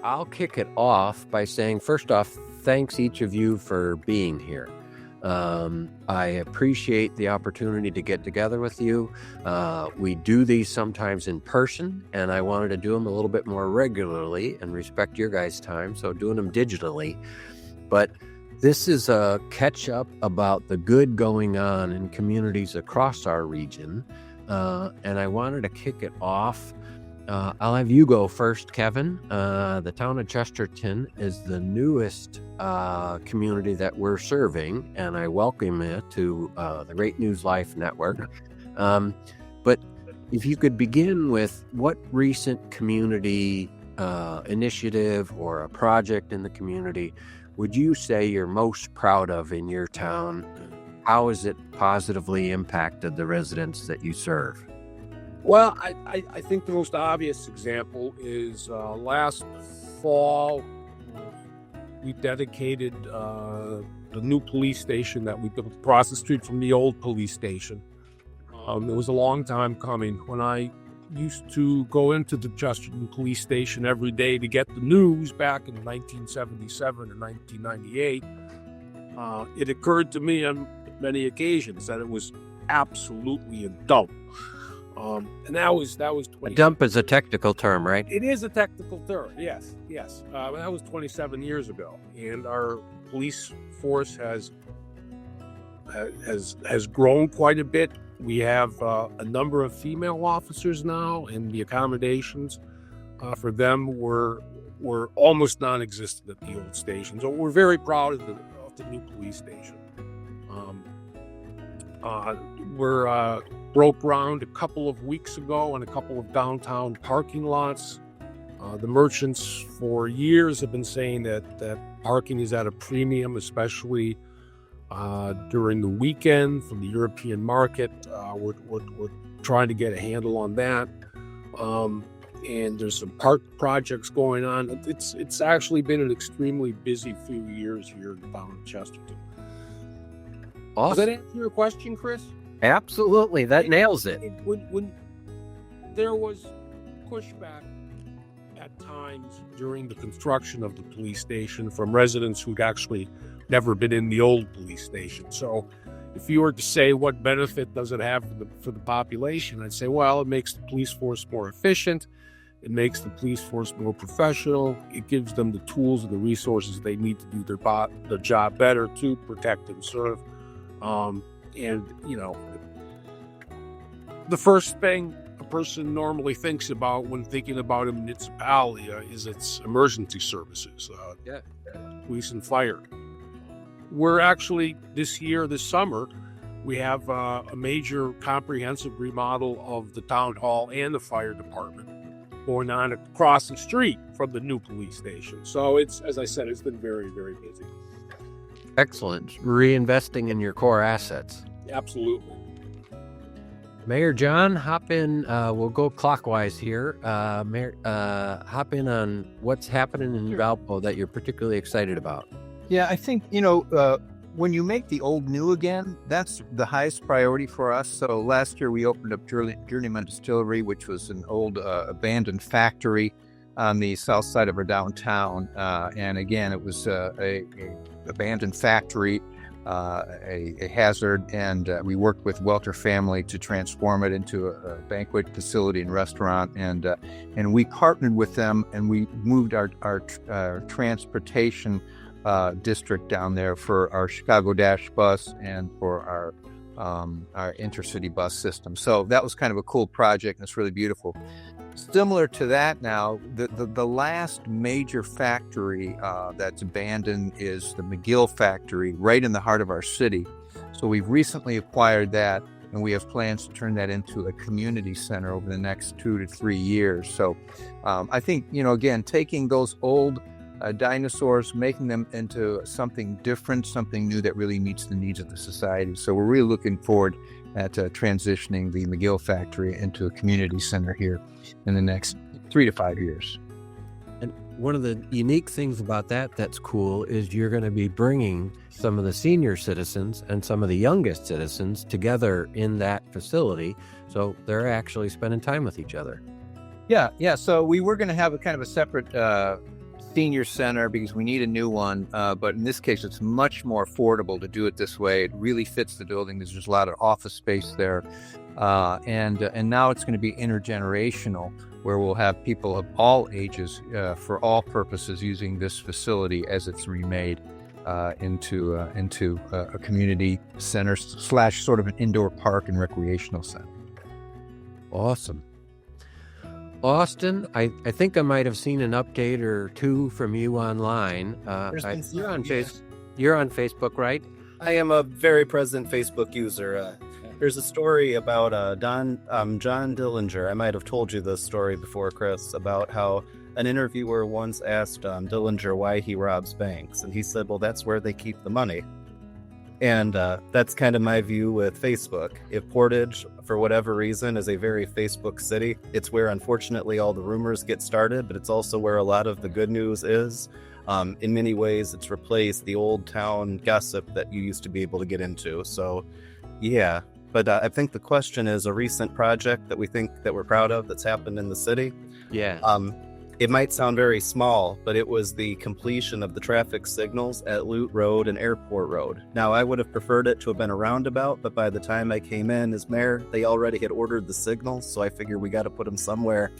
I'll kick it off by saying, first off, thanks each of you for being here. I appreciate the opportunity to get together with you. We do these sometimes in person, and I wanted to do them a little bit more regularly and respect your guys' time, so doing them digitally. But this is a catch-up about the good going on in communities across our region, and I wanted to kick it off. I'll have you go first, Kevin. The town of Chesterton is the newest community that we're serving, and I welcome it to the GreatNewsLife network. But if you could begin with what recent community initiative or a project in the community would you say you're most proud of in your town? How has it positively impacted the residents that you serve? Well, I think the most obvious example is last fall, we dedicated the new police station that we built across the street from the old police station. It was a long time coming. When I used to go into the Chesterton police station every day to get the news back in 1977 and 1998, it occurred to me on many occasions that it was absolutely a dump. And that was 20. A dump is a technical term, right? It is a technical term, yes. That was 27 years ago, and our police force has grown quite a bit. We have a number of female officers now, and the accommodations for them were almost non-existent at the old station. So we're very proud of the new police station. We're broke ground a couple of weeks ago on a couple of downtown parking lots. The merchants for years have been saying that parking is at a premium, especially during the weekend from the European market. We're trying to get a handle on that. And there's some park projects going on. It's actually been an extremely busy few years here in the town of Chesterton. Awesome. Does that answer your question, Chris? Absolutely. That nails it. When there was pushback at times during the construction of the police station from residents who'd actually never been in the old police station. So if you were to say what benefit does it have for the population, I'd say, well, it makes the police force more efficient. It makes the police force more professional. It gives them the tools and the resources they need to do their job better to protect and serve. And, the first thing a person normally thinks about when thinking about a municipality is its emergency services, police and fire. We're actually, this summer, we have a major comprehensive remodel of the town hall and the fire department going on across the street from the new police station. So it's, as I said, it's been very, very busy. Excellent. Reinvesting in your core assets. Absolutely. Mayor Jon, hop in. We'll go clockwise here. Mayor, hop in on what's happening in Valpo that you're particularly excited about. Yeah, I think, when you make the old new again, that's the highest priority for us. So last year we opened up Journeyman Distillery, which was an old abandoned factory on the south side of our downtown. And again, it was a abandoned factory, a hazard, and we worked with Welter family to transform it into a banquet facility and restaurant, and we partnered with them, and we moved our transportation district down there for our Chicago Dash bus and for our intercity bus system. So that was kind of a cool project, and it's really beautiful. Similar to that now, the last major factory that's abandoned is the McGill factory right in the heart of our city. So we've recently acquired that, and we have plans to turn that into a community center over the next 2 to 3 years. So I think, again, taking those old dinosaurs, making them into something different, something new that really meets the needs of the society. So we're really looking forward at transitioning the McGill factory into a community center here in the next 3 to 5 years. And one of the unique things about that's cool is you're going to be bringing some of the senior citizens and some of the youngest citizens together in that facility. So they're actually spending time with each other. Yeah. So we were going to have a kind of a separate senior center because we need a new one. But in this case, it's much more affordable to do it this way. It really fits the building. There's a lot of office space there. And now it's going to be intergenerational, where we'll have people of all ages for all purposes using this facility as it's remade into a community center / sort of an indoor park and recreational center. Awesome. Austin, I think I might have seen an update or two from you online. You're on Facebook, right? I am a very present Facebook user. There's a story about John Dillinger. I might have told you this story before, Chris, about how an interviewer once asked Dillinger why he robs banks. And he said, well, that's where they keep the money. And that's kind of my view with Facebook. If Portage, for whatever reason, is a very Facebook city, it's where, unfortunately, all the rumors get started, but it's also where a lot of the good news is. In many ways, it's replaced the old town gossip that you used to be able to get into. So, yeah. But I think the question is a recent project that we think that we're proud of that's happened in the city. Yeah. It might sound very small, but it was the completion of the traffic signals at Lute Road and Airport Road. Now, I would have preferred it to have been a roundabout, but by the time I came in as mayor, they already had ordered the signals, so I figured we got to put them somewhere.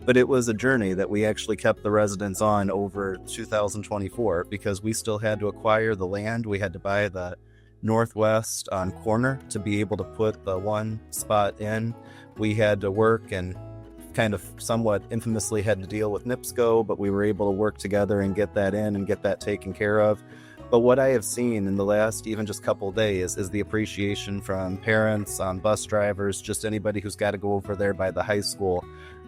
But it was a journey that we actually kept the residents on over 2024 because we still had to acquire the land. We had to buy the northwest corner to be able to put the one spot in. We had to work and kind of somewhat infamously had to deal with NIPSCO, but we were able to work together and get that in and get that taken care of. But what I have seen in the last even just couple of days is the appreciation from parents, bus drivers, just anybody who's got to go over there by the high school.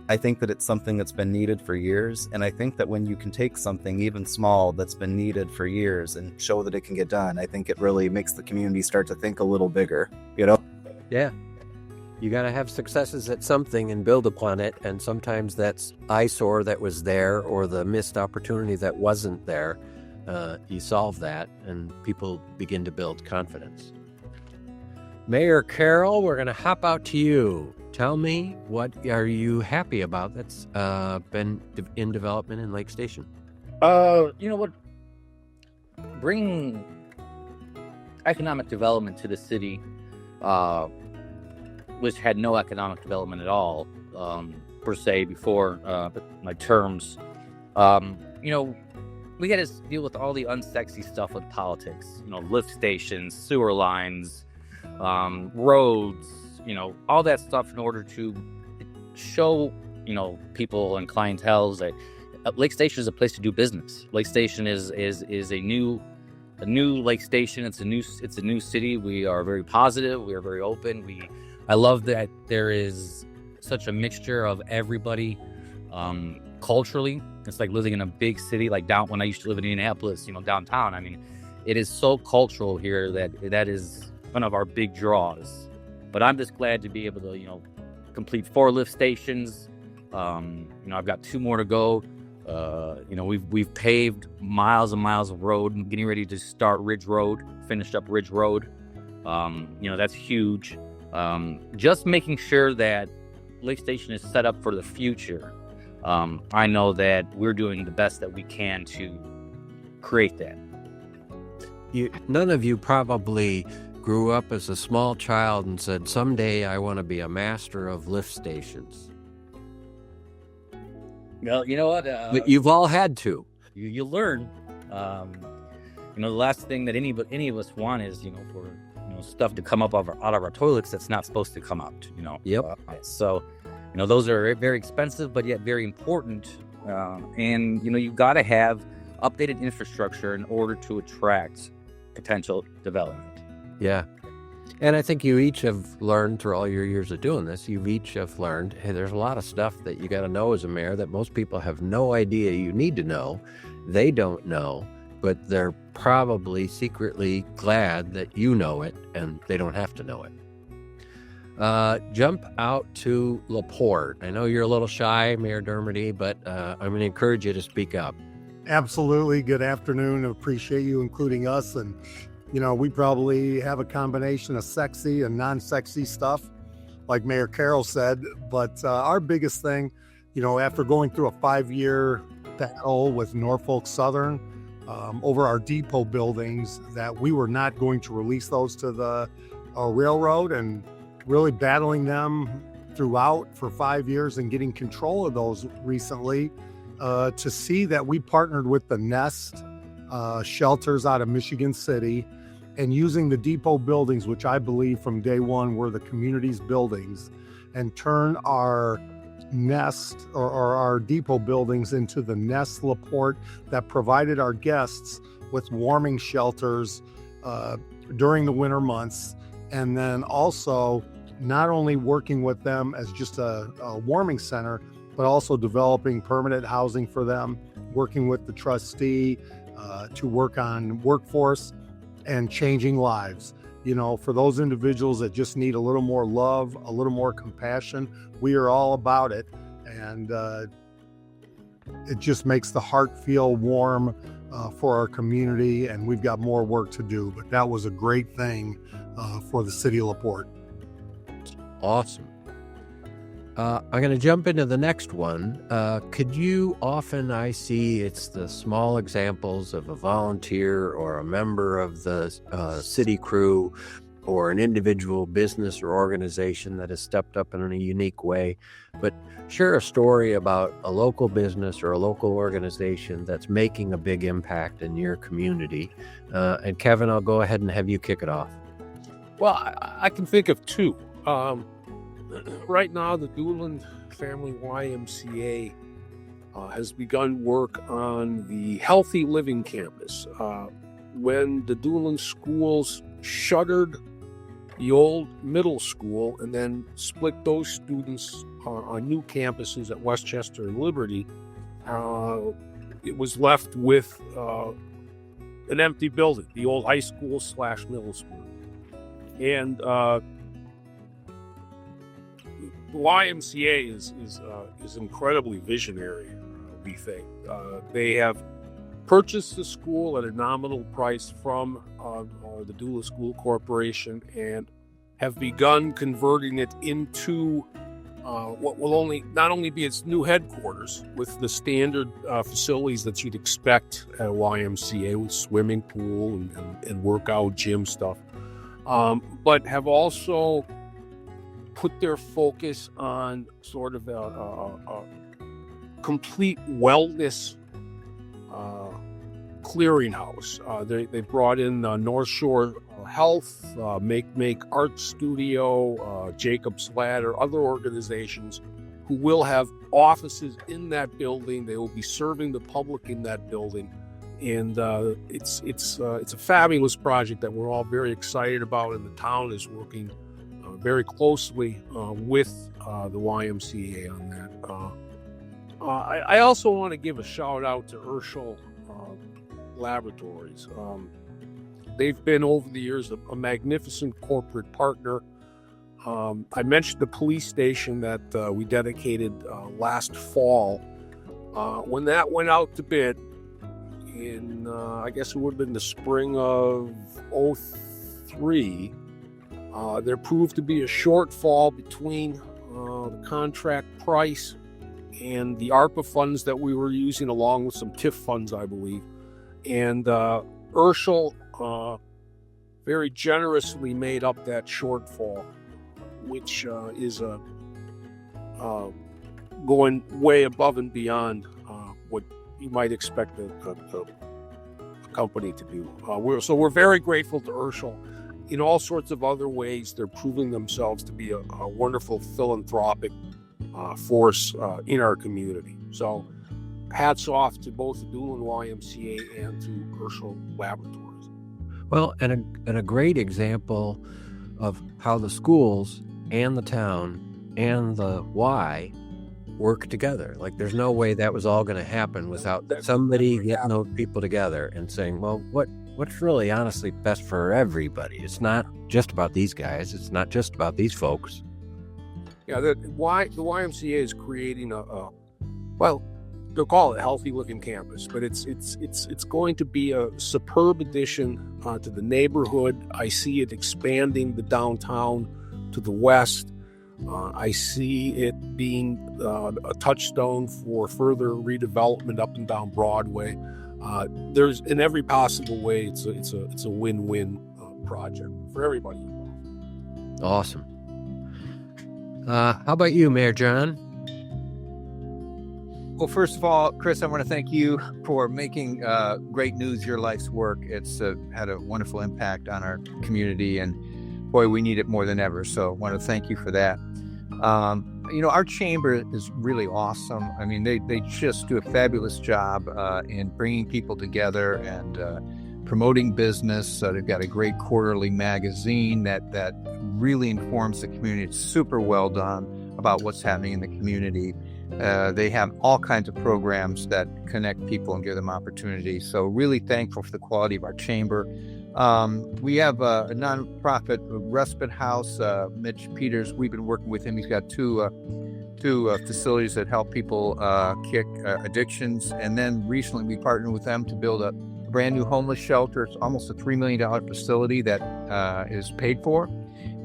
I think that it's something that's been needed for years. And I think that when you can take something even small that's been needed for years and show that it can get done, I think it really makes the community start to think a little bigger, you know? Yeah. You got to have successes at something and build upon it. And sometimes that's eyesore that was there or the missed opportunity that wasn't there. You solve that and people begin to build confidence. Mayor Carroll, we're going to hop out to you. Tell me, what are you happy about that's been in development in Lake Station? You know what? Bringing economic development to the city, which had no economic development at all, per se, before my terms. We had to deal with all the unsexy stuff with politics. Lift stations, sewer lines, roads, all that stuff in order to show, people and clientele that Lake Station is a place to do business. Lake Station is a new Lake Station. It's a new city. We are very positive. We are very open. I love that there is such a mixture of everybody culturally. It's like living in a big city, like down when I used to live in Indianapolis, downtown. I mean, it is so cultural here that is one of our big draws. But I'm just glad to be able to, complete 4 lift stations. I've got 2 more to go. We've paved miles and miles of road. I'm getting ready to start Ridge Road, finish up Ridge Road. That's huge. Just making sure that Lake Station is set up for the future. I know that we're doing the best that we can to create that. None of you probably grew up as a small child and said, someday I want to be a master of lift stations. Well, you know what? But you've all had to. You learn. The last thing that any of us want is, for stuff to come up out of our toilets that's not supposed to come out. Yep. So, those are very expensive, but yet very important. And you've got to have updated infrastructure in order to attract potential development. Yeah. And I think you each have learned through all your years of doing this, you each have learned, hey, there's a lot of stuff that you got to know as a mayor that most people have no idea you need to know. They don't know, but they're probably secretly glad that you know it and they don't have to know it. Jump out to LaPorte. I know you're a little shy, Mayor Dermody, but I'm going to encourage you to speak up. Absolutely. Good afternoon. Appreciate you including us. And we probably have a combination of sexy and non-sexy stuff, like Mayor Carroll said. But our biggest thing, after going through a 5-year battle with Norfolk Southern over our depot buildings, that we were not going to release those to the railroad, and really battling them throughout for 5 years and getting control of those recently, to see that we partnered with the Nest shelters out of Michigan City, and using the depot buildings, which I believe from day one were the community's buildings, and turn our Nest or our depot buildings into the Nest LaPorte that provided our guests with warming shelters during the winter months. And then also not only working with them as just a warming center, but also developing permanent housing for them, working with the trustee to work on workforce and changing lives. You know, for those individuals that just need a little more love, a little more compassion, we are all about it. And it just makes the heart feel warm for our community, and we've got more work to do. But that was a great thing for the city of LaPorte. Awesome. I'm going to jump into the next one. Could you, often I see it's the small examples of a volunteer or a member of the city crew or an individual business or organization that has stepped up in a unique way, but share a story about a local business or a local organization that's making a big impact in your community. And Kevin, I'll go ahead and have you kick it off. Well, I can think of two. Right now, the Doolan Family YMCA has begun work on the Healthy Living Campus. When the Doolan schools shuttered the old middle school and then split those students on new campuses at Westchester and Liberty, it was left with an empty building, the old high school / middle school. And the YMCA is incredibly visionary, we think. They have purchased the school at a nominal price from the Doolan School Corporation and have begun converting it into what will not only be its new headquarters with the standard facilities that you'd expect at a YMCA with swimming pool and workout gym stuff, but have also put their focus on sort of a complete wellness clearinghouse. They brought in North Shore Health, Make Art Studio, Jacob's Ladder, other organizations who will have offices in that building. They will be serving the public in that building, and it's a fabulous project that we're all very excited about, and the town is working very closely with the YMCA on that. I also want to give a shout out to Urschel Laboratories. They've been over the years a magnificent corporate partner. I mentioned the police station that we dedicated last fall. When that went out to bid in, I guess it would have been the spring of 2003, there proved to be a shortfall between the contract price and the ARPA funds that we were using, along with some TIF funds, I believe. And Urschel very generously made up that shortfall, which is going way above and beyond what you might expect a company to do. We're very grateful to Urschel. In all sorts of other ways, they're proving themselves to be a wonderful philanthropic force in our community. So hats off to both the Doolan YMCA and to Urschel Laboratories. Well, and a great example of how the schools and the town and the Y work together. Like, there's no way that was all going to happen without somebody getting those people together and saying, well, what's really honestly best for everybody? It's not just about these guys. It's not just about these folks. Yeah, the YMCA is creating they'll call it a Healthy Living Campus, but it's going to be a superb addition to the neighborhood. I see it expanding the downtown to the west. I see it being a touchstone for further redevelopment up and down Broadway. There's in every possible way, it's a win-win project for everybody involved. Awesome. How about you, Mayor Jon? Well, first of all, Chris, I want to thank you for making Great News Your Life's work. It's had a wonderful impact on our community, and boy, we need it more than ever. So I want to thank you for that. Our chamber is really awesome. I mean, they just do a fabulous job in bringing people together and promoting business. They've got a great quarterly magazine that really informs the community. It's super well done about what's happening in the community. They have all kinds of programs that connect people and give them opportunities. So really thankful for the quality of our chamber. We have a nonprofit respite house, Mitch Peters. We've been working with him. He's got two facilities that help people kick addictions. And then recently we partnered with them to build a brand new homeless shelter. It's almost a $3 million facility that is paid for.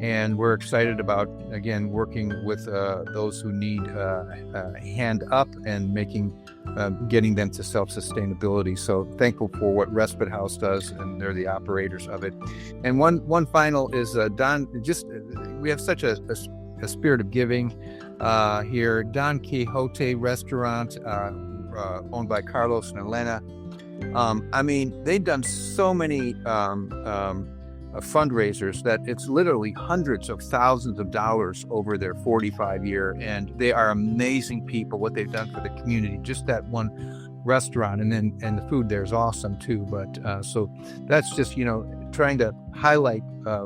And we're excited about, again, working with those who need a hand up and getting them to self-sustainability. So thankful for what Respite House does, and they're the operators of it. And one final is Don. We have such a spirit of giving here. Don Quixote Restaurant, owned by Carlos and Elena. They've done so many fundraisers that it's literally hundreds of thousands of dollars over their 45-year, and they are amazing people. What they've done for the community, just that one restaurant, and the food there is awesome too. But so that's just trying to highlight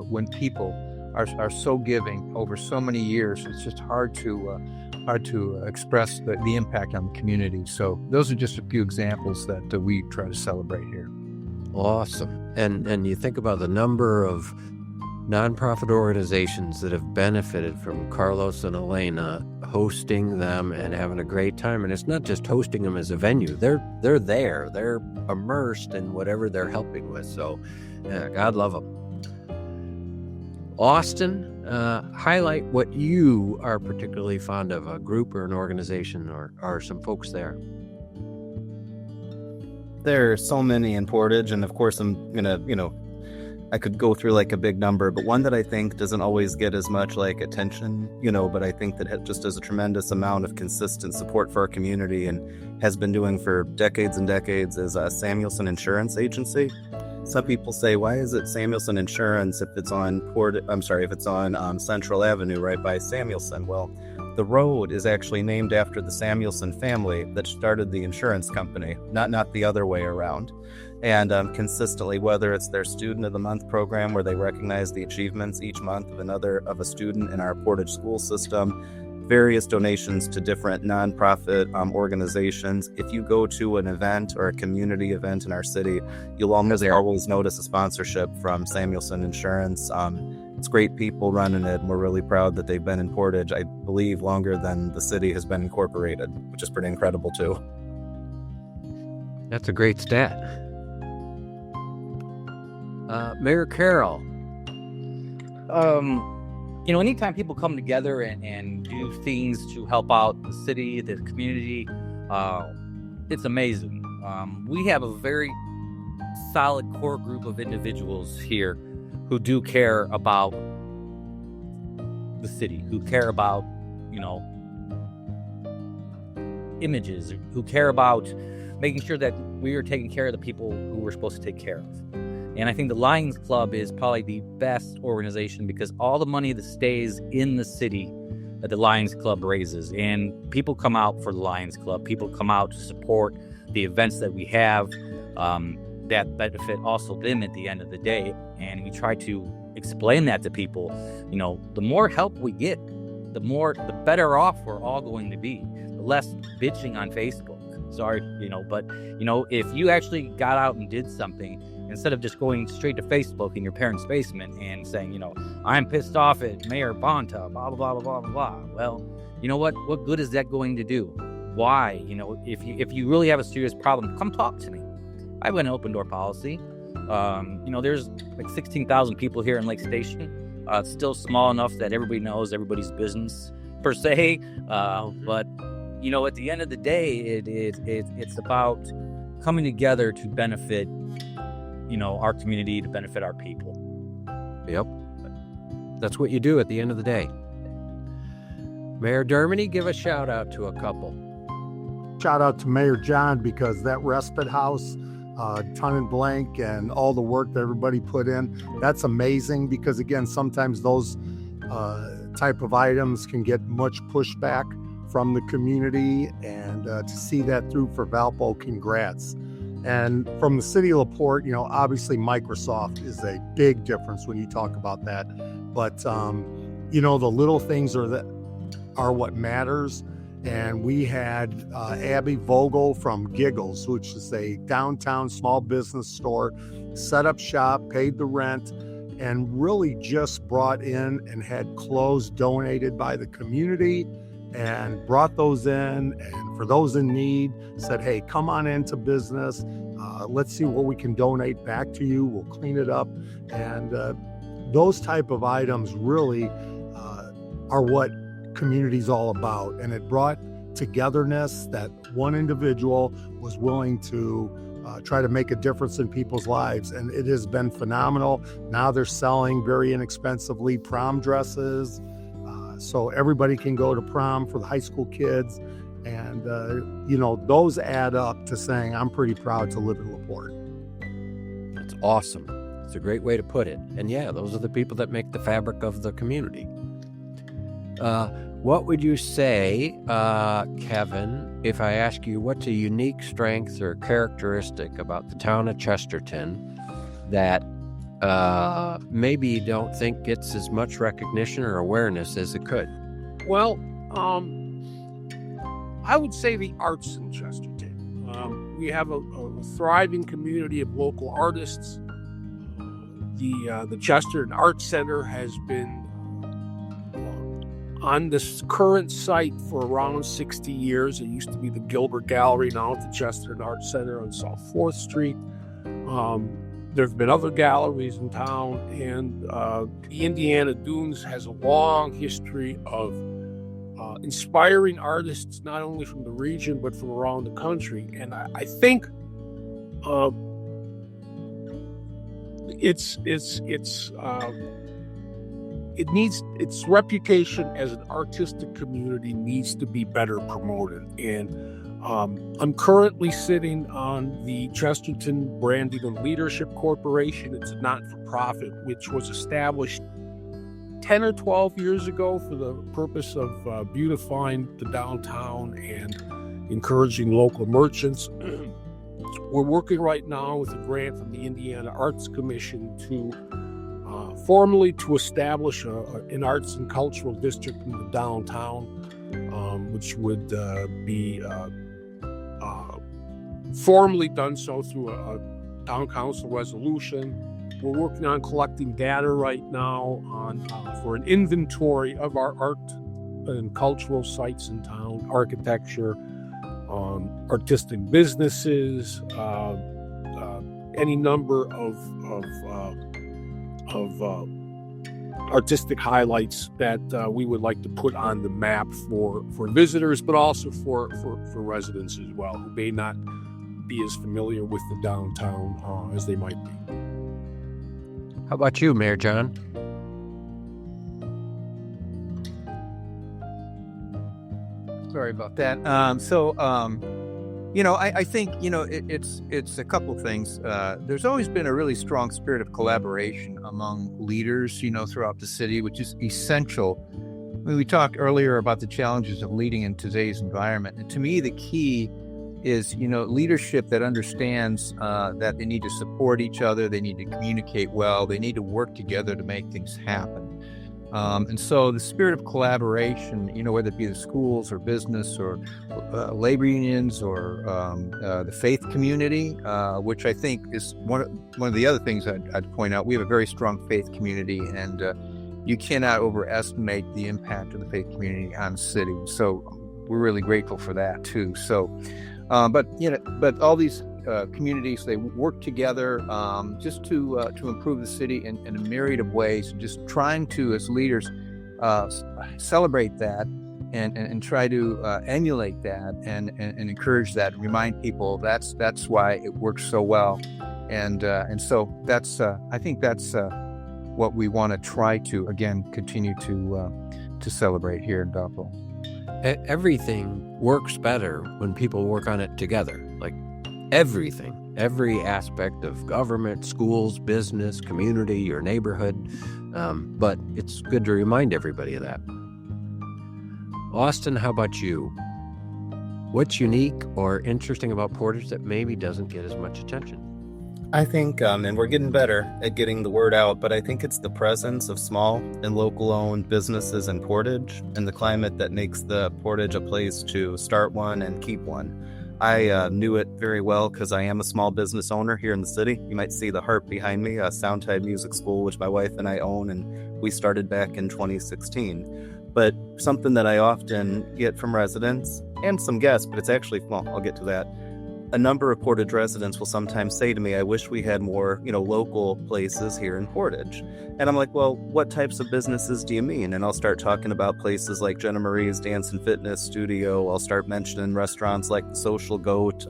when people are so giving over so many years. It's just hard to express the impact on the community. So those are just a few examples that we try to celebrate here. Awesome. And you think about the number of nonprofit organizations that have benefited from Carlos and Elena hosting them and having a great time. And it's not just hosting them as a venue. They're there. They're immersed in whatever they're helping with. So God love them. Austin, highlight what you are particularly fond of, a group or an organization or some folks there. There are so many in Portage, and of course I'm gonna, I could go through like a big number, but one that I think doesn't always get as much like attention, but I think that it just does a tremendous amount of consistent support for our community and has been doing for decades and decades is Samuelson Insurance Agency. Some people say, why is it Samuelson Insurance if it's on Central Avenue right by Samuelson? Well, the road is actually named after the Samuelson family that started the insurance company, not the other way around. And consistently, whether it's their Student of the Month program where they recognize the achievements each month of a student in our Portage school system, various donations to different nonprofit organizations. If you go to an event or a community event in our city, you'll always notice a sponsorship from Samuelson Insurance. It's great people running it, and we're really proud that they've been in Portage, I believe, longer than the city has been incorporated, which is pretty incredible too. That's a great stat. Mayor Carroll. Anytime people come together and do things to help out the city, the community, it's amazing. We have a very solid core group of individuals here who do care about the city, who care about, images, who care about making sure that we are taking care of the people who we're supposed to take care of. And I think the Lions Club is probably the best organization because all the money that stays in the city that the Lions Club raises, and people come out for the Lions Club, people come out to support the events that we have that benefit also them at the end of the day. And we try to explain that to people. The more help we get, the better off we're all going to be. The less bitching on Facebook. Sorry, but if you actually got out and did something, instead of just going straight to Facebook in your parents' basement and saying, I'm pissed off at Mayor Bonta, blah, blah, blah, blah, blah, blah. Well, you know what? What good is that going to do? Why? If you really have a serious problem, come talk to me. I have an open door policy. There's like 16,000 people here in Lake Station. still small enough that everybody knows everybody's business per se. But at the end of the day, it's about coming together to benefit, our community, to benefit our people. Yep. That's what you do at the end of the day. Mayor Dermody, give a shout out to a couple. Shout out to Mayor Jon, because that respite house, Ton and Blank, and all the work that everybody put in, that's amazing, because again, sometimes those type of items can get much pushback from the community, and to see that through for Valpo, congrats. And from the city of LaPorte, obviously Microsoft is a big difference when you talk about that. But, the little things are what matters. And we had Abby Vogel from Giggles, which is a downtown small business store, set up shop, paid the rent, and really just brought in and had clothes donated by the community, and brought those in, and for those in need, said, hey, come on into business. Let's see what we can donate back to you. We'll clean it up. And those type of items really are what community's all about. And it brought togetherness, that one individual was willing to try to make a difference in people's lives. And it has been phenomenal. Now they're selling very inexpensively prom dresses. So everybody can go to prom for the high school kids. And, those add up to saying, I'm pretty proud to live in LaPorte. That's awesome. It's a great way to put it. And yeah, those are the people that make the fabric of the community. What would you say, Kevin, if I ask you what's a unique strength or characteristic about the town of Chesterton that maybe you don't think gets as much recognition or awareness as it could? Well, I would say the arts in Chesterton. We have a thriving community of local artists. The Chesterton Arts Center has been on this current site for around 60 years. It used to be the Gilbert Gallery, now it's the Chesterton Arts Center on South 4th Street. There have been other galleries in town, and the Indiana Dunes has a long history of inspiring artists, not only from the region, but from around the country. And I think its reputation as an artistic community needs to be better promoted. And I'm currently sitting on the Chesterton Branding and Leadership Corporation. It's a not-for-profit which was established 10 or 12 years ago for the purpose of beautifying the downtown and encouraging local merchants. We're working right now with a grant from the Indiana Arts Commission to formally to establish an arts and cultural district in the downtown, which would be formally done so through a town council resolution. We're working on collecting data right now for an inventory of our art and cultural sites in town, architecture, artistic businesses, any number of artistic highlights that we would like to put on the map for visitors, but also for residents as well, who may not be as familiar with the downtown as they might be. How about you, Mayor Jon? Sorry about that. I think, it's a couple things. There's always been a really strong spirit of collaboration among leaders, throughout the city, which is essential. We talked earlier about the challenges of leading in today's environment. And to me, the key is, leadership that understands that they need to support each other, they need to communicate well, they need to work together to make things happen. And so the spirit of collaboration, whether it be the schools or business or labor unions or the faith community, which I think is one of the other things I'd point out. We have a very strong faith community, and you cannot overestimate the impact of the faith community on the city. So we're really grateful for that too. So, but all these communities. They work together just to improve the city in a myriad of ways. Just trying to, as leaders, celebrate that and try to emulate that and encourage that. Remind people that's why it works so well. And so that's I think that's what we want to try to again continue to celebrate here in Valpo. Everything works better when people work on it together. Like everything, every aspect of government, schools, business, community, your neighborhood. But it's good to remind everybody of that. Austin, how about you? What's unique or interesting about Portage that maybe doesn't get as much attention? I think, and we're getting better at getting the word out, but I think it's the presence of small and local-owned businesses in Portage and the climate that makes the Portage a place to start one and keep one. I knew it very well because I am a small business owner here in the city. You might see the heart behind me, Soundtide Music School, which my wife and I own, and we started back in 2016. But something that I often get from residents and some guests, but it's actually, well, I'll get to that. A number of Portage residents will sometimes say to me, I wish we had more, local places here in Portage. And I'm like, well, what types of businesses do you mean? And I'll start talking about places like Jenna Marie's Dance and Fitness Studio. I'll start mentioning restaurants like the Social Goat,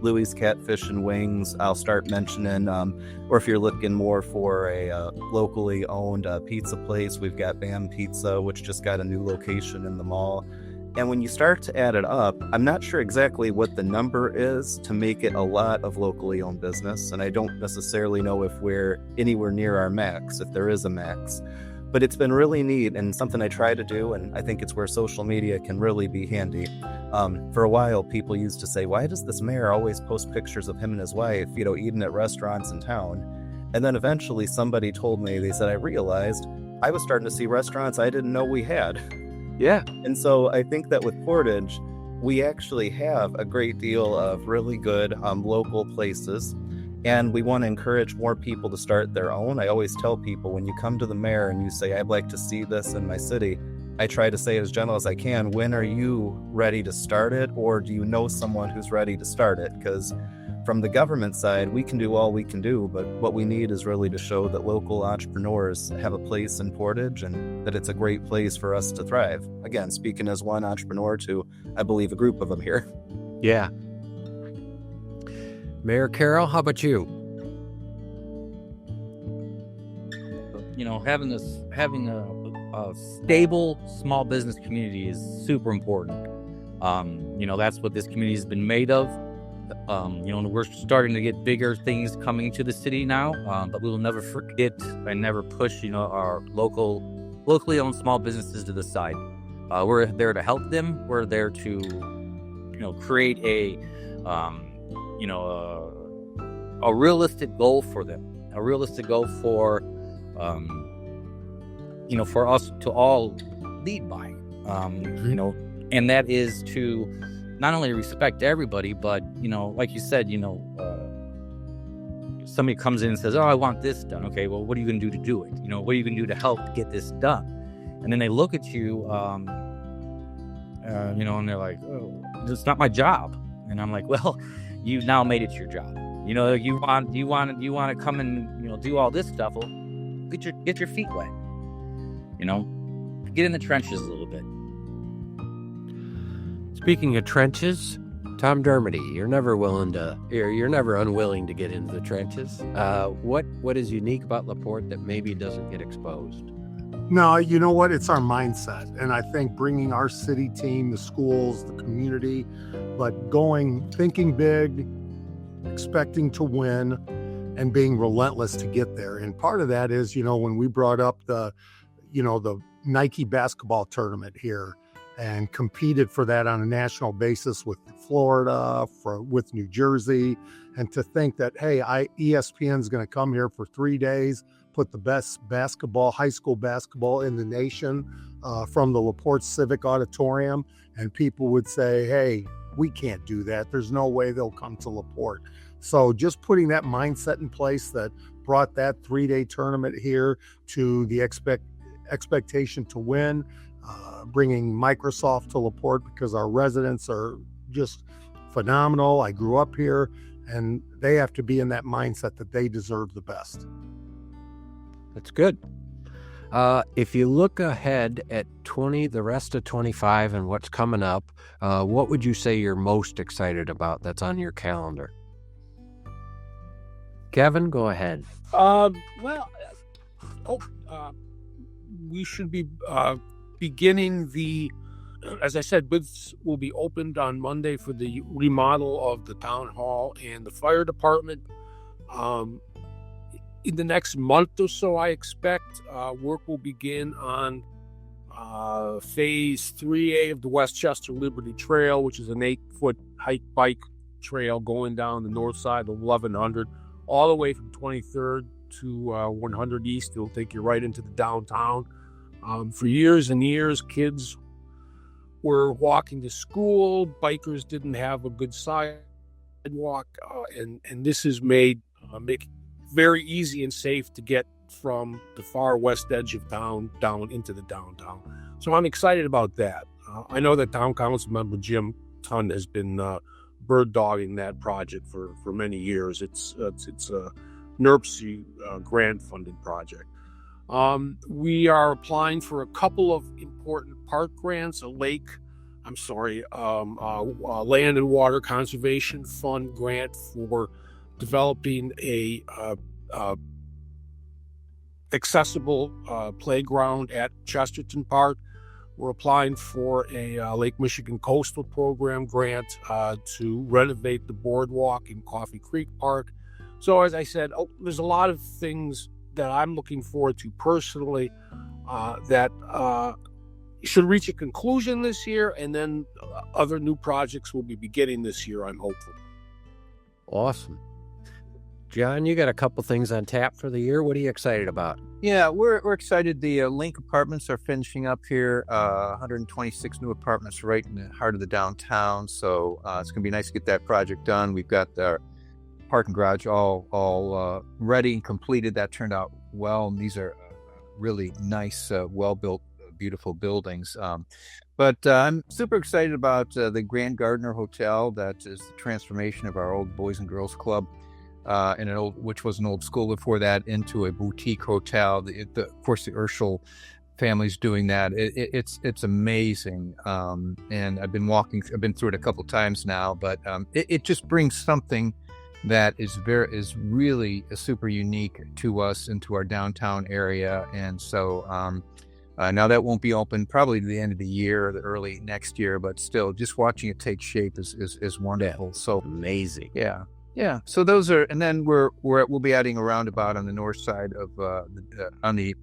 Louie's Catfish and Wings. I'll start mentioning, or if you're looking more for a locally owned pizza place, we've got Bam Pizza, which just got a new location in the mall. And when you start to add it up, I'm not sure exactly what the number is to make it a lot of locally owned business. And I don't necessarily know if we're anywhere near our max, if there is a max. But it's been really neat and something I try to do. And I think it's where social media can really be handy. For a while, people used to say, why does this mayor always post pictures of him and his wife, eating at restaurants in town? And then eventually somebody told me, they said, I realized I was starting to see restaurants I didn't know we had. Yeah. And so I think that with Portage, we actually have a great deal of really good local places, and we want to encourage more people to start their own. I always tell people when you come to the mayor and you say, I'd like to see this in my city, I try to say as gentle as I can, when are you ready to start it? Or do you know someone who's ready to start it? Because from the government side, we can do all we can do, but what we need is really to show that local entrepreneurs have a place in Portage and that it's a great place for us to thrive. Again, speaking as one entrepreneur to, I believe, a group of them here. Yeah. Mayor Carroll, how about you? Having a stable small business community is super important. That's what this community has been made of. We're starting to get bigger things coming to the city now, but we will never forget and never push, our locally owned small businesses to the side. We're there to help them. We're there to, create a realistic goal for them, a realistic goal for, for us to all lead by, and that is to not only respect everybody, but, like you said, somebody comes in and says, oh, I want this done. Okay, well, what are you going to do to do it? What are you going to do to help get this done? And then they look at you, and they're like, oh, it's not my job. And I'm like, well, you've now made it your job. You want to come and, do all this stuff. Well, get your feet wet, get in the trenches a little bit. Speaking of trenches, Tom Dermody, you're never unwilling to get into the trenches. What is unique about LaPorte that maybe doesn't get exposed? No, you know what? It's our mindset. And I think bringing our city team, the schools, the community, but thinking big, expecting to win, and being relentless to get there. And part of that is, when we brought up the Nike basketball tournament here, and competed for that on a national basis with Florida, with New Jersey, and to think that, hey, ESPN's going to come here for 3 days, put the best high school basketball in the nation from the LaPorte Civic Auditorium, and people would say, hey, we can't do that. There's no way they'll come to LaPorte. So just putting that mindset in place that brought that 3-day tournament here to the expectation to win, bringing Microsoft to LaPorte because our residents are just phenomenal. I grew up here, and they have to be in that mindset that they deserve the best. That's good. If you look ahead at the rest of 25 and what's coming up, what would you say you're most excited about that's on your calendar? Kevin, go ahead. We should be beginning as I said, bids will be opened on Monday for the remodel of the town hall and the fire department. In the next month or so, I expect work will begin on Phase 3A of the Westchester Liberty Trail, which is an 8-foot hike bike trail going down the north side of 1100, all the way from 23rd to 100 East. It'll take you right into the downtown. For years and years, kids were walking to school. Bikers didn't have a good sidewalk, and this is make it very easy and safe to get from the far west edge of town down into the downtown. So I'm excited about that. I know that Town Council member Jim Tunn has been bird dogging that project for many years. It's a NERC grant funded project. We are applying for a couple of important park grants, land and water conservation fund grant for developing a accessible playground at Chesterton Park. We're applying for a Lake Michigan Coastal Program grant to renovate the boardwalk in Coffee Creek Park. So as I said, there's a lot of things that I'm looking forward to personally that should reach a conclusion this year, and then other new projects will be beginning this year, I'm hopeful. Awesome. John, you got a couple things on tap for the year. What are you excited about? Yeah, we're excited. The Link apartments are finishing up here. 126 new apartments right in the heart of the downtown. So it's going to be nice to get that project done. We've got our parking garage all ready and completed. That turned out well. And these are really nice, well-built, beautiful buildings. But I'm super excited about the Grand Gardner Hotel. That is the transformation of our old Boys and Girls Club. Which was an old school before that, into a boutique hotel. Of course, the Urschel family's doing that. It's amazing. And I've been through it a couple times now, but it just brings something that is really super unique to us and to our downtown area. And so now that won't be open probably to the end of the year or the early next year, but still, just watching it take shape is wonderful. Yeah, so amazing. Yeah. Yeah, so those are, and then we'll be adding a roundabout on the north side of on the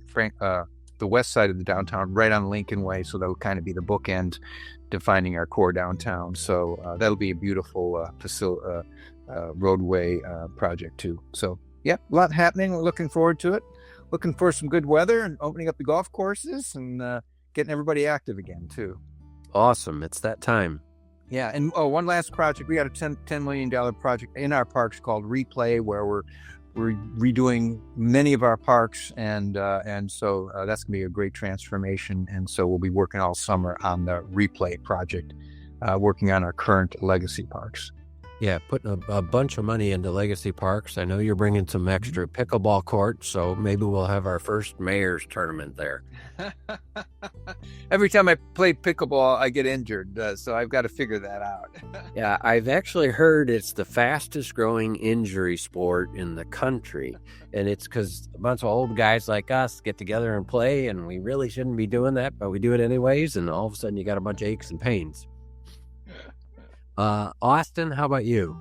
west side of the downtown, right on Lincoln Way. So that'll kind of be the bookend defining our core downtown. So that'll be a beautiful roadway project too. So yeah, a lot happening. We're looking forward to it. Looking for some good weather and opening up the golf courses and getting everybody active again too. Awesome! It's that time. Yeah, and one last project. We got a $10 million project in our parks called Replay, where we're redoing many of our parks, and so that's gonna be a great transformation. And so we'll be working all summer on the Replay project, working on our current legacy parks. Yeah, putting a bunch of money into legacy parks. I know you're bringing some extra pickleball courts, so maybe we'll have our first mayor's tournament there. Every time I play pickleball, I get injured, so I've got to figure that out. Yeah, I've actually heard it's the fastest growing injury sport in the country, and it's because a bunch of old guys like us get together and play, and we really shouldn't be doing that, but we do it anyways, and all of a sudden you got a bunch of aches and pains. Austin, how about you?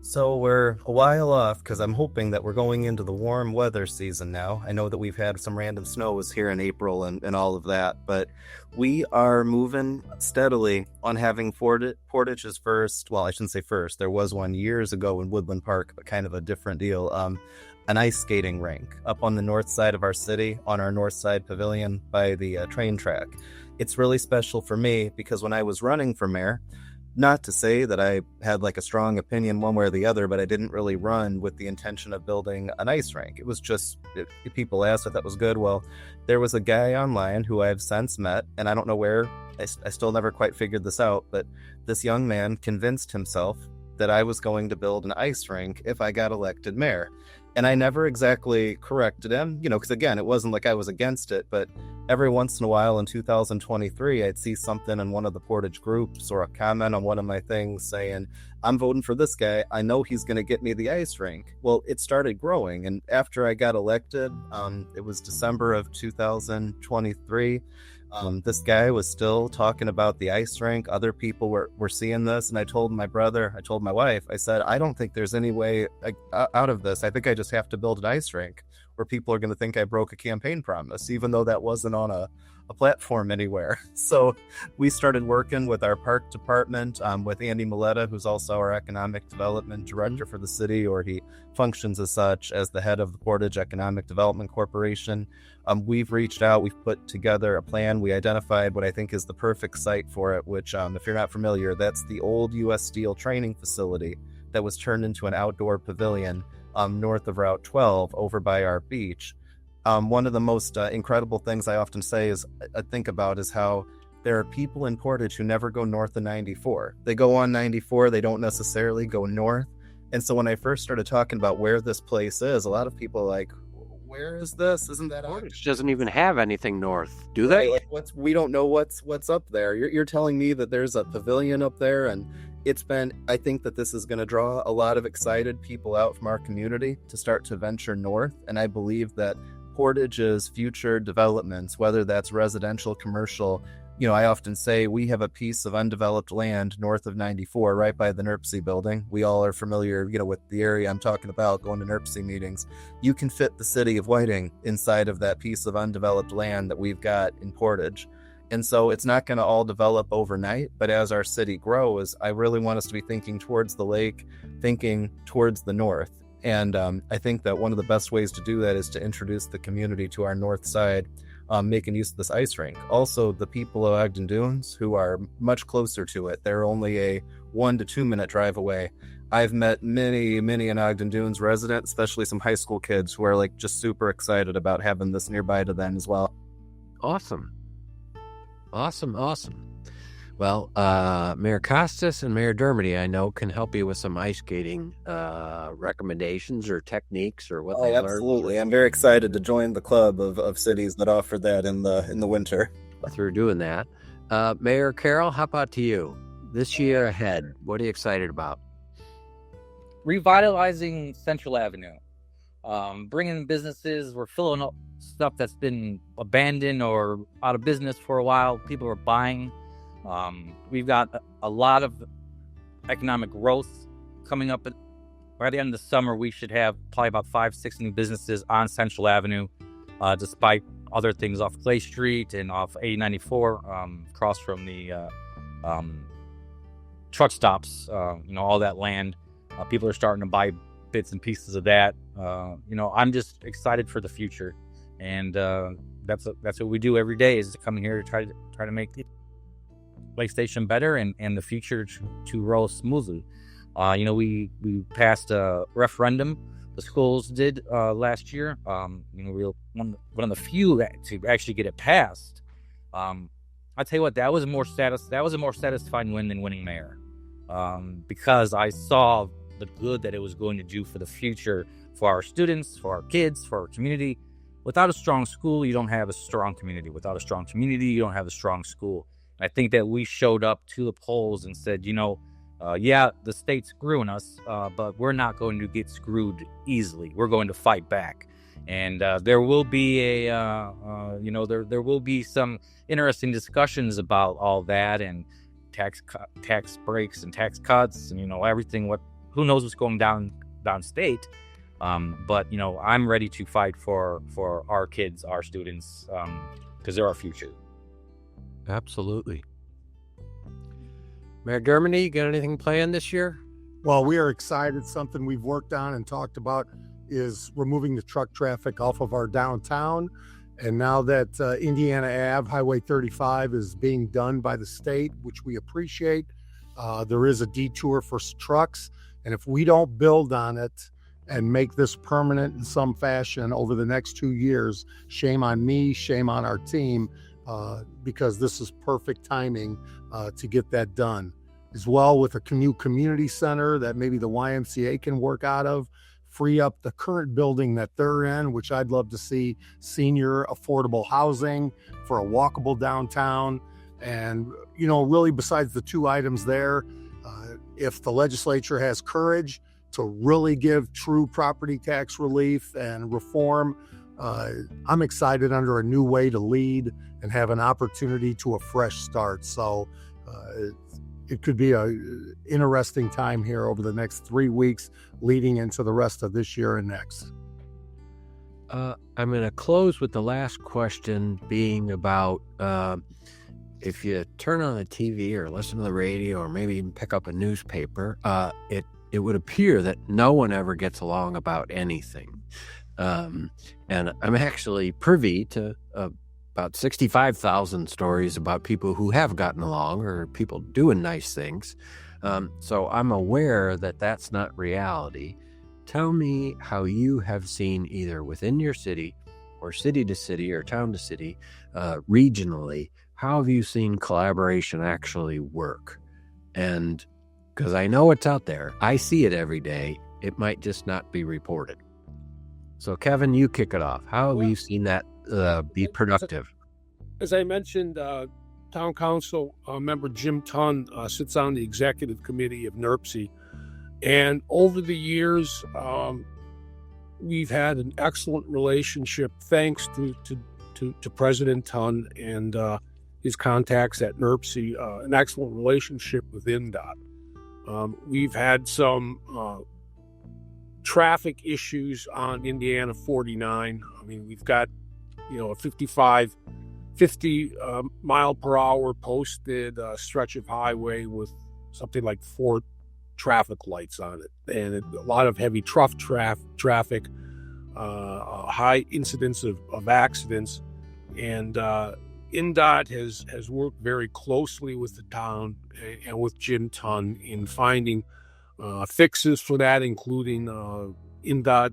So we're a while off because I'm hoping that we're going into the warm weather season now. I know that we've had some random snows here in April and all of that, but we are moving steadily on having Portage's first, well, I shouldn't say first, there was one years ago in Woodland Park, but kind of a different deal, an ice skating rink up on the north side of our city, on our north side pavilion by the train track. It's really special for me because when I was running for mayor, not to say that I had like a strong opinion one way or the other, but I didn't really run with the intention of building an ice rink. It was just, if people asked if that was good. Well, there was a guy online who I've since met, and I don't know where, I still never quite figured this out, but this young man convinced himself that I was going to build an ice rink if I got elected mayor. And I never exactly corrected him, because again, it wasn't like I was against it, but every once in a while in 2023, I'd see something in one of the Portage groups or a comment on one of my things saying, I'm voting for this guy. I know he's going to get me the ice rink. Well, it started growing. And after I got elected, it was December of 2023. This guy was still talking about the ice rink. Other people were seeing this. And I told my wife, I said, I don't think there's any way out of this. I think I just have to build an ice rink where people are going to think I broke a campaign promise, even though that wasn't on a platform anywhere. So we started working with our park department, with Andy Milletta, who's also our economic development director for the city, or he functions as such as the head of the Portage Economic Development Corporation. We've reached out, we've put together a plan. We identified what I think is the perfect site for it, which if you're not familiar, that's the old U.S. Steel training facility that was turned into an outdoor pavilion north of Route 12 over by our beach. One of the most incredible things I often say is think about is how there are people in Portage who never go north of 94. They go on 94, they don't necessarily go north. And so when I first started talking about where this place is, a lot of people are like, where is this? Isn't that Portage doesn't even have anything north, do they? Right, like we don't know what's up there. You're telling me that there's a pavilion up there, and I think that this is going to draw a lot of excited people out from our community to start to venture north. And I believe that Portage's future developments, whether that's residential, commercial, I often say we have a piece of undeveloped land north of 94, right by the NERPC building. We all are familiar, with the area I'm talking about, going to NERPC meetings. You can fit the city of Whiting inside of that piece of undeveloped land that we've got in Portage. And so it's not going to all develop overnight, but as our city grows, I really want us to be thinking towards the lake, thinking towards the north. And I think that one of the best ways to do that is to introduce the community to our north side, making use of this ice rink. Also, the people of Ogden Dunes, who are much closer to it, they're only a 1 to 2 minute drive away. I've met many an Ogden Dunes resident, especially some high school kids who are just super excited about having this nearby to them as well. Awesome. Well, Mayor Costas and Mayor Dermody, I know, can help you with some ice skating recommendations or techniques or what they learned. Absolutely. I'm very excited to join the club of cities that offer that in the winter. Through doing that. Mayor Carroll, how about to you? This year ahead, what are you excited about? Revitalizing Central Avenue. Bringing businesses. We're filling up stuff that's been abandoned or out of business for a while. People are buying. We've got a lot of economic growth coming up. By the end of the summer, we should have probably about 5-6 new businesses on Central Avenue, despite other things off Clay Street and off 8094, across from the truck stops, all that land. People are starting to buy bits and pieces of that. I'm just excited for the future. And that's what we do every day, is to come here to try to make the Lake Station better and the future to roll smoothly. We passed a referendum. The schools did last year. We were one of the few to actually get it passed. I tell you what, that was a more satisfying win than winning mayor, because I saw the good that it was going to do for the future, for our students, for our kids, for our community. Without a strong school, you don't have a strong community. Without a strong community, you don't have a strong school. I think that we showed up to the polls and said, the state's screwing us, but we're not going to get screwed easily. We're going to fight back. And there will be there will be some interesting discussions about all that, and tax breaks and tax cuts, and everything. Who knows what's going down downstate? But I'm ready to fight for our kids, our students, because they're our future. Absolutely. Mayor Dermody, you got anything planned this year? Well, we are excited. Something we've worked on and talked about is removing the truck traffic off of our downtown. And now that Indiana Ave, Highway 35, is being done by the state, which we appreciate, there is a detour for trucks. And if we don't build on it and make this permanent in some fashion over the next 2 years, shame on me, shame on our team, because this is perfect timing to get that done. as well with a new community center that maybe the YMCA can work out of, free up the current building that they're in, which I'd love to see senior affordable housing for a walkable downtown. And, really besides the two items there, if the legislature has courage to really give true property tax relief and reform, I'm excited under a new way to lead and have an opportunity to a fresh start. So it could be an interesting time here over the next 3 weeks leading into the rest of this year and next. I'm going to close with the last question being about if you turn on the TV or listen to the radio or maybe even pick up a newspaper, it would appear that no one ever gets along about anything. And I'm actually privy to about 65,000 stories about people who have gotten along or people doing nice things. So I'm aware that that's not reality. Tell me how you have seen either within your city or city to city or town to city, regionally, how have you seen collaboration actually work? And because I know it's out there, I see it every day, it might just not be reported. So Kevin, you kick it off. How have you seen that be productive? As I mentioned, Town Council member Jim Tunn sits on the executive committee of NERPC. And over the years, we've had an excellent relationship thanks to President Tunn and his contacts at NERPC, an excellent relationship with INDOT. We've had some traffic issues on Indiana 49. I mean, we've got, a 50 mile per hour posted stretch of highway with something like 4 traffic lights on it, and a lot of heavy truck traffic, high incidence of accidents. And INDOT has worked very closely with the town and with Jim Tunn in finding fixes for that, including INDOT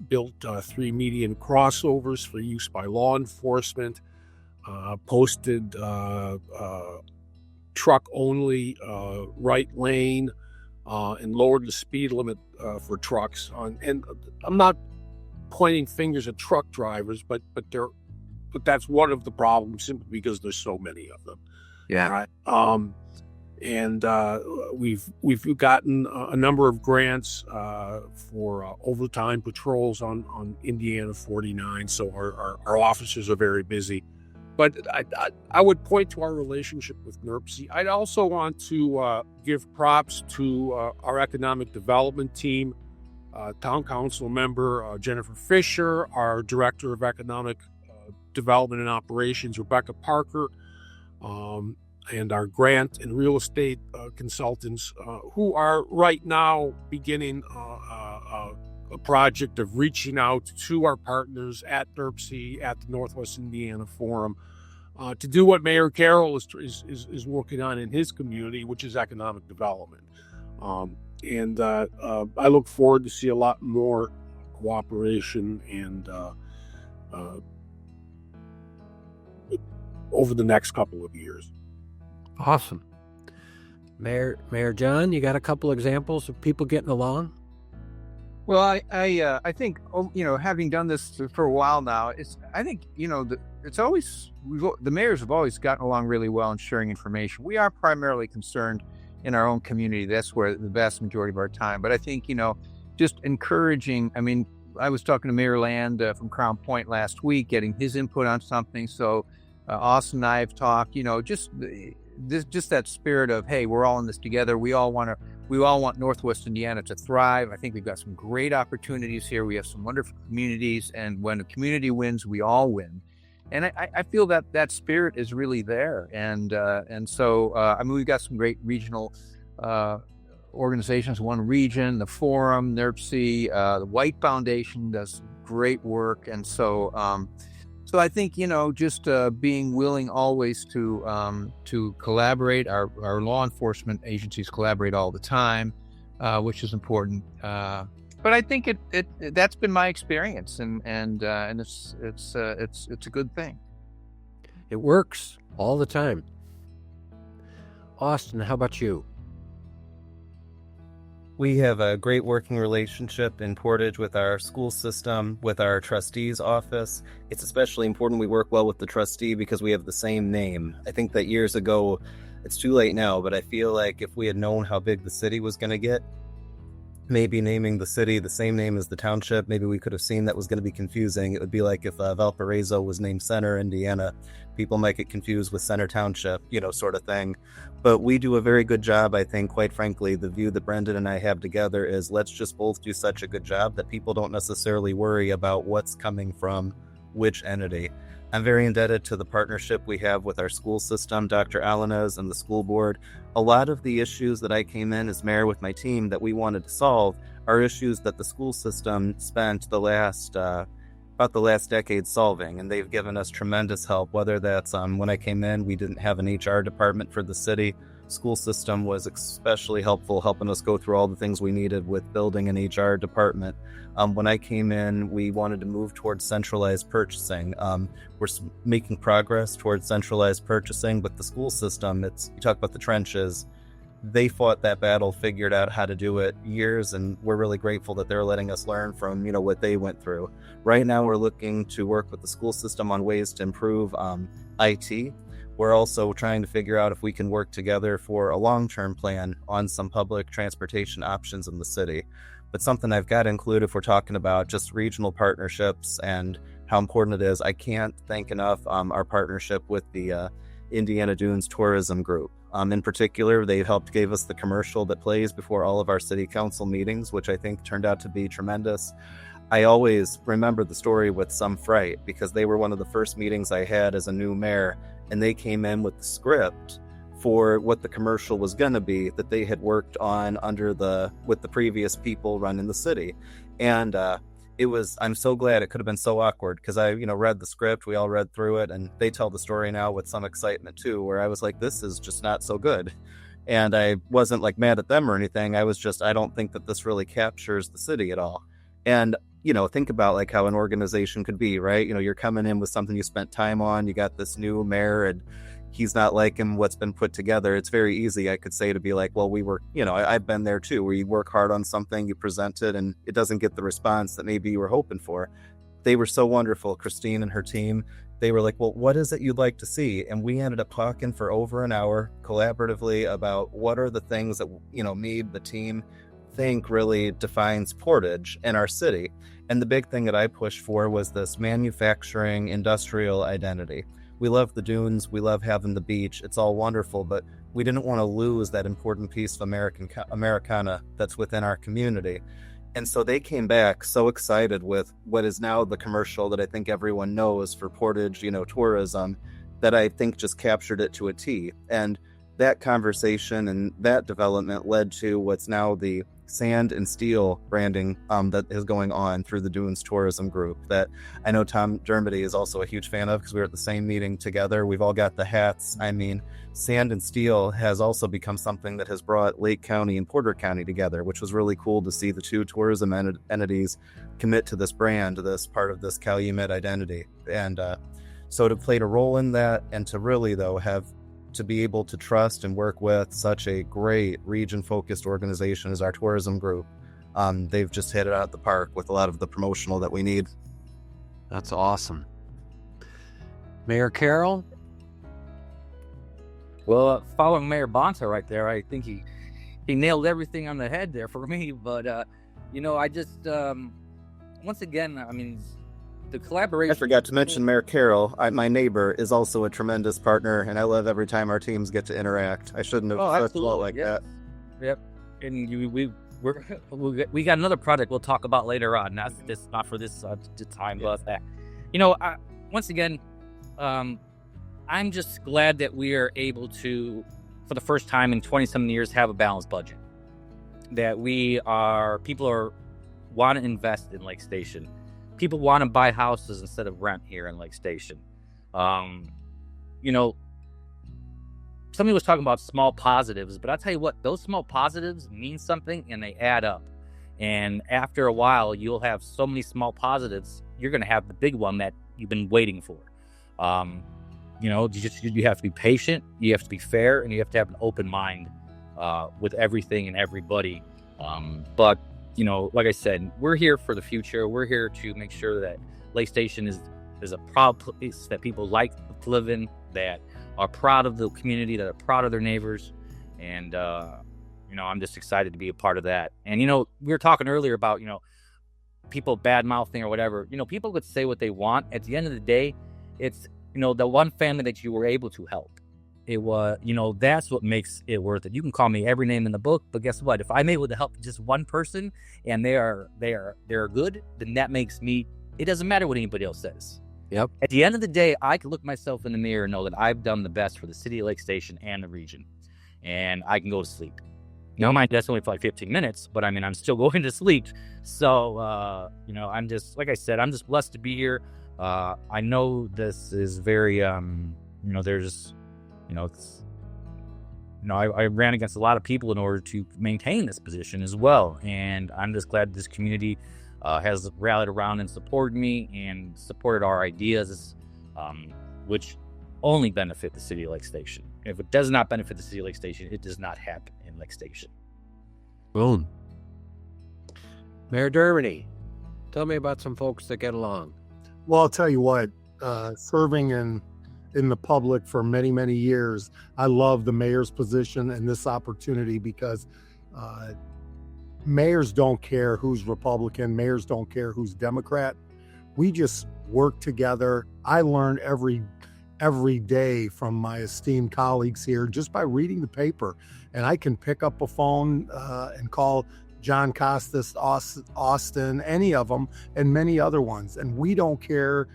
built 3 median crossovers for use by law enforcement, posted truck-only right lane, and lowered the speed limit for trucks. And I'm not pointing fingers at truck drivers, but that's one of the problems simply because there's so many of them. Yeah. Right? And we've gotten a number of grants for overtime patrols on Indiana 49. So our officers are very busy. But I would point to our relationship with NERPC. I'd also want to give props to our economic development team, Town Council member Jennifer Fisher, our Director of Economic Development and Operations, Rebecca Parker, and our grant and real estate consultants who are right now beginning a project of reaching out to our partners at NERPC, at the Northwest Indiana Forum, to do what Mayor Carroll is working on in his community, which is economic development. And I look forward to see a lot more cooperation and over the next couple of years. Awesome. Mayor John, you got a couple examples of people getting along? Well, I think, having done this for a while now, the mayors have always gotten along really well in sharing information. We are primarily concerned in our own community. That's where the vast majority of our time. But I think, just encouraging, I was talking to Mayor Land from Crown Point last week, getting his input on something. So Austin and I have talked, just that spirit of, hey, we're all in this together. We all want Northwest Indiana to thrive. I think we've got some great opportunities here. We have some wonderful communities, and when a community wins, we all win. And I feel that spirit is really there. And so we've got some great regional organizations. One Region, the Forum, NERPC, the White Foundation does great work. And so I think, just being willing always to collaborate. Our law enforcement agencies collaborate all the time, which is important. But I think that's been my experience, and it's a good thing. It works all the time. Austin, how about you? We have a great working relationship in Portage with our school system, with our trustee's office. It's especially important we work well with the trustee because we have the same name. I think that years ago, it's too late now, but I feel like if we had known how big the city was going to get, maybe naming the city the same name as the township, maybe we could have seen that was going to be confusing. It would be like if Valparaiso was named Center, Indiana. People might get confused with Center Township, sort of thing. But we do a very good job, I think, quite frankly. The view that Brendan and I have together is let's just both do such a good job that people don't necessarily worry about what's coming from which entity. I'm very indebted to the partnership we have with our school system, Dr. Alanes and the school board. A lot of the issues that I came in as mayor with my team that we wanted to solve are issues that the school system spent about the last decade solving, and they've given us tremendous help, whether that's when I came in, we didn't have an HR department for the city. School system was especially helpful, helping us go through all the things we needed with building an HR department. When I came in, we wanted to move towards centralized purchasing. We're making progress towards centralized purchasing, but the school system, you talk about the trenches, they fought that battle, figured out how to do it years, and we're really grateful that they're letting us learn from, what they went through. Right now, we're looking to work with the school system on ways to improve IT. We're also trying to figure out if we can work together for a long-term plan on some public transportation options in the city. But something I've got to include if we're talking about just regional partnerships and how important it is, I can't thank enough our partnership with the Indiana Dunes Tourism Group. In particular, they gave us the commercial that plays before all of our city council meetings, which I think turned out to be tremendous. I always remember the story with some fright because they were one of the first meetings I had as a new mayor, and they came in with the script for what the commercial was going to be that they had worked on with the previous people running the city. And I'm so glad. It could have been so awkward because I, read the script, we all read through it, and they tell the story now with some excitement too, where I was like, this is just not so good. And I wasn't mad at them or anything. I don't think that this really captures the city at all. And, think about how an organization could be, right? You're coming in with something you spent time on, you got this new mayor and he's not liking what's been put together. It's very easy, I could say, to be like, well, we were, I've been there too, where you work hard on something, you present it, and it doesn't get the response that maybe you were hoping for. They were so wonderful, Christine and her team. They were like, well, what is it you'd like to see? And we ended up talking for over an hour collaboratively about what are the things that, me, the team, think really defines Portage and our city. And the big thing that I pushed for was this manufacturing industrial identity. We love the dunes, we love having the beach, it's all wonderful, but we didn't want to lose that important piece of Americana that's within our community. And so they came back so excited with what is now the commercial that I think everyone knows for Portage, tourism, that I think just captured it to a T. And that conversation and that development led to what's now the sand and steel branding that is going on through the Dunes Tourism Group that I know Tom Dermody is also a huge fan of because we were at the same meeting together. We've all got the hats. I mean, sand and steel has also become something that has brought Lake County and Porter County together, which was really cool to see the two tourism entities commit to this brand, this part of this Calumet identity. And so to play a role in that and to really, though, to be able to trust and work with such a great region-focused organization as our tourism group. They've just hit it out of the park with a lot of the promotional that we need. That's awesome. Mayor Carroll? Well, following Mayor Bonta right there, I think he nailed everything on the head there for me. But, I just, once again, the collaboration. I forgot to mention Mayor Carroll, my neighbor, is also a tremendous partner, and I love every time our teams get to interact. I shouldn't have said like that. Yep. And we got another project we'll talk about later on. Not for this time, but once again, I'm just glad that we are able to, for the first time in 20-some years, have a balanced budget. That people want to invest in Lake Station. People want to buy houses instead of rent here in Lake Station. Somebody was talking about small positives, but I'll tell you what, those small positives mean something and they add up. And after a while, you'll have so many small positives, you're going to have the big one that you've been waiting for. You have to be patient, you have to be fair, and you have to have an open mind with everything and everybody. But like I said, we're here for the future. We're here to make sure that Lake Station is a proud place that people like to live in, that are proud of the community, that are proud of their neighbors. And, I'm just excited to be a part of that. And, we were talking earlier about, people bad mouthing or whatever. People could say what they want. At the end of the day, it's, the one family that you were able to help. It was, that's what makes it worth it. You can call me every name in the book, but guess what? If I'm able to help just one person and they're good, then that makes me, it doesn't matter what anybody else says. Yep. At the end of the day, I can look myself in the mirror and know that I've done the best for the city of Lake Station and the region, and I can go to sleep. Mind that's only for like 15 minutes, but I'm still going to sleep. So, I'm just, like I said, I'm just blessed to be here. I know this is very, there's, I ran against a lot of people in order to maintain this position as well. And I'm just glad this community has rallied around and supported me and supported our ideas, which only benefit the city of Lake Station. If it does not benefit the city of Lake Station, it does not happen in Lake Station. Boom. Mayor Dermody, tell me about some folks that get along. Well, I'll tell you what, serving in the public for many, many years, I love the mayor's position and this opportunity because mayors don't care who's Republican, mayors don't care who's Democrat. We just work together. I learn every day from my esteemed colleagues here just by reading the paper. And I can pick up a phone and call Jon Costas, Austin, any of them, and many other ones. And we don't care,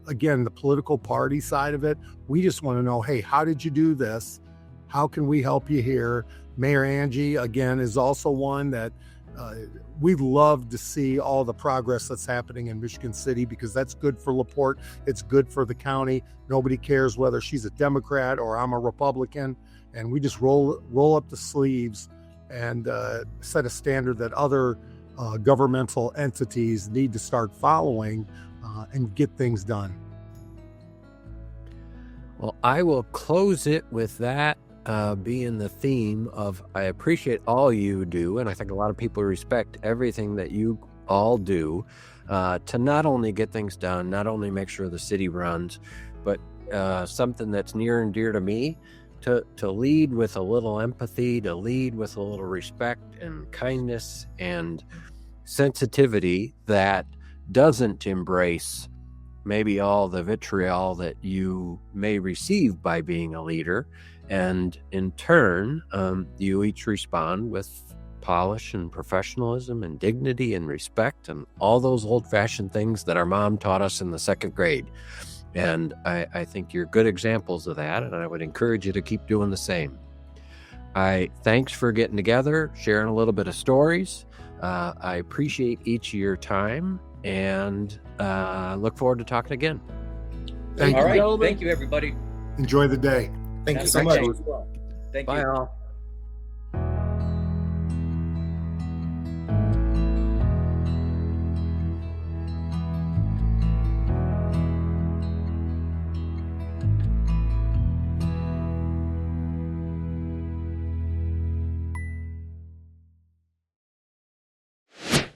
again, the political party side of it. We just want to know, hey, how did you do this? How can we help you here? Mayor Angie, again, is also one that we love to see all the progress that's happening in Michigan City because that's good for LaPorte. It's good for the county. Nobody cares whether she's a Democrat or I'm a Republican. And we just roll up the sleeves and set a standard that other governmental entities need to start following and get things done. Well, I will close it with that being the theme of I appreciate all you do, and I think a lot of people respect everything that you all do to not only get things done, not only make sure the city runs, but something that's near and dear to me, to lead with a little empathy, to lead with a little respect and kindness and sensitivity that doesn't embrace maybe all the vitriol that you may receive by being a leader. And in turn, you each respond with polish and professionalism and dignity and respect and all those old-fashioned things that our mom taught us in the second grade. And I think you're good examples of that, and I would encourage you to keep doing the same. Thanks for getting together, sharing a little bit of stories. I appreciate each of your time, and look forward to talking again. All right. Thank you, everybody. Enjoy the day. Thank you so much. Thank you. Bye, all.